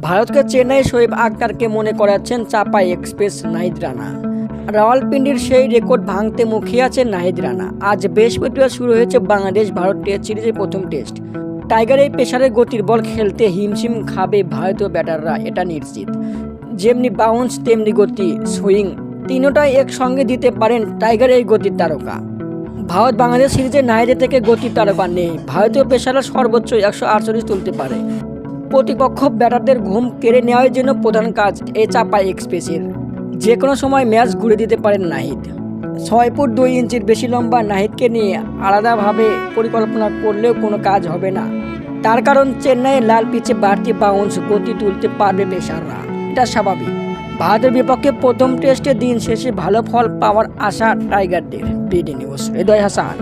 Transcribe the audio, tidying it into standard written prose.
ভারতকে চেন্নাই শোয়েব আক্তারকে মনে করাচ্ছেন চাপাই এক্সপ্রেস নাহিদ রানা। রাওয়ালপিন্ডির সেই রেকর্ড ভাঙতে মুখিয়ে আছেন নাহিদ রানা। আজ বৃহস্পতিবার শুরু হয়েছে বাংলাদেশ ভারত টেস্ট সিরিজের প্রথম টেস্ট। টাইগার এই পেসারের গতির বল খেলতে হিমশিম খাবে ভারতীয় ব্যাটাররা, এটা নিশ্চিত। যেমনি বাউন্স তেমনি গতি, সুইং তিনোটাই একসঙ্গে দিতে পারেন টাইগার এই গতির তারকা। ভারত বাংলাদেশ সিরিজে নাহিদের থেকে গতির তারকা নেই। ভারতীয় পেসাররা সর্বোচ্চ 148 তুলতে পারে। প্রতিপক্ষ ব্যাটারদের ঘুম কেড়ে নেওয়ার জন্য প্রধান কাজ এই চাপাই এক্সপ্রেসের। যে কোনো সময় ম্যাচ ঘুরে দিতে পারেন নাহিদ। 6 ফুট 2 ইঞ্চির বেশি লম্বা নাহিদকে নিয়ে আলাদাভাবে পরিকল্পনা করলেও কোনো কাজ হবে না। তার কারণ চেন্নাইয়ের লাল পিচে বাড়তি বাউন্স গতি তুলতে পারবে পেসাররা, এটা স্বাভাবিক। ভারতের বিপক্ষে প্রথম টেস্টে দিন শেষে ভালো ফল পাওয়ার আশা টাইগারদের। বিডি নিউজ, হৃদয় হাসান।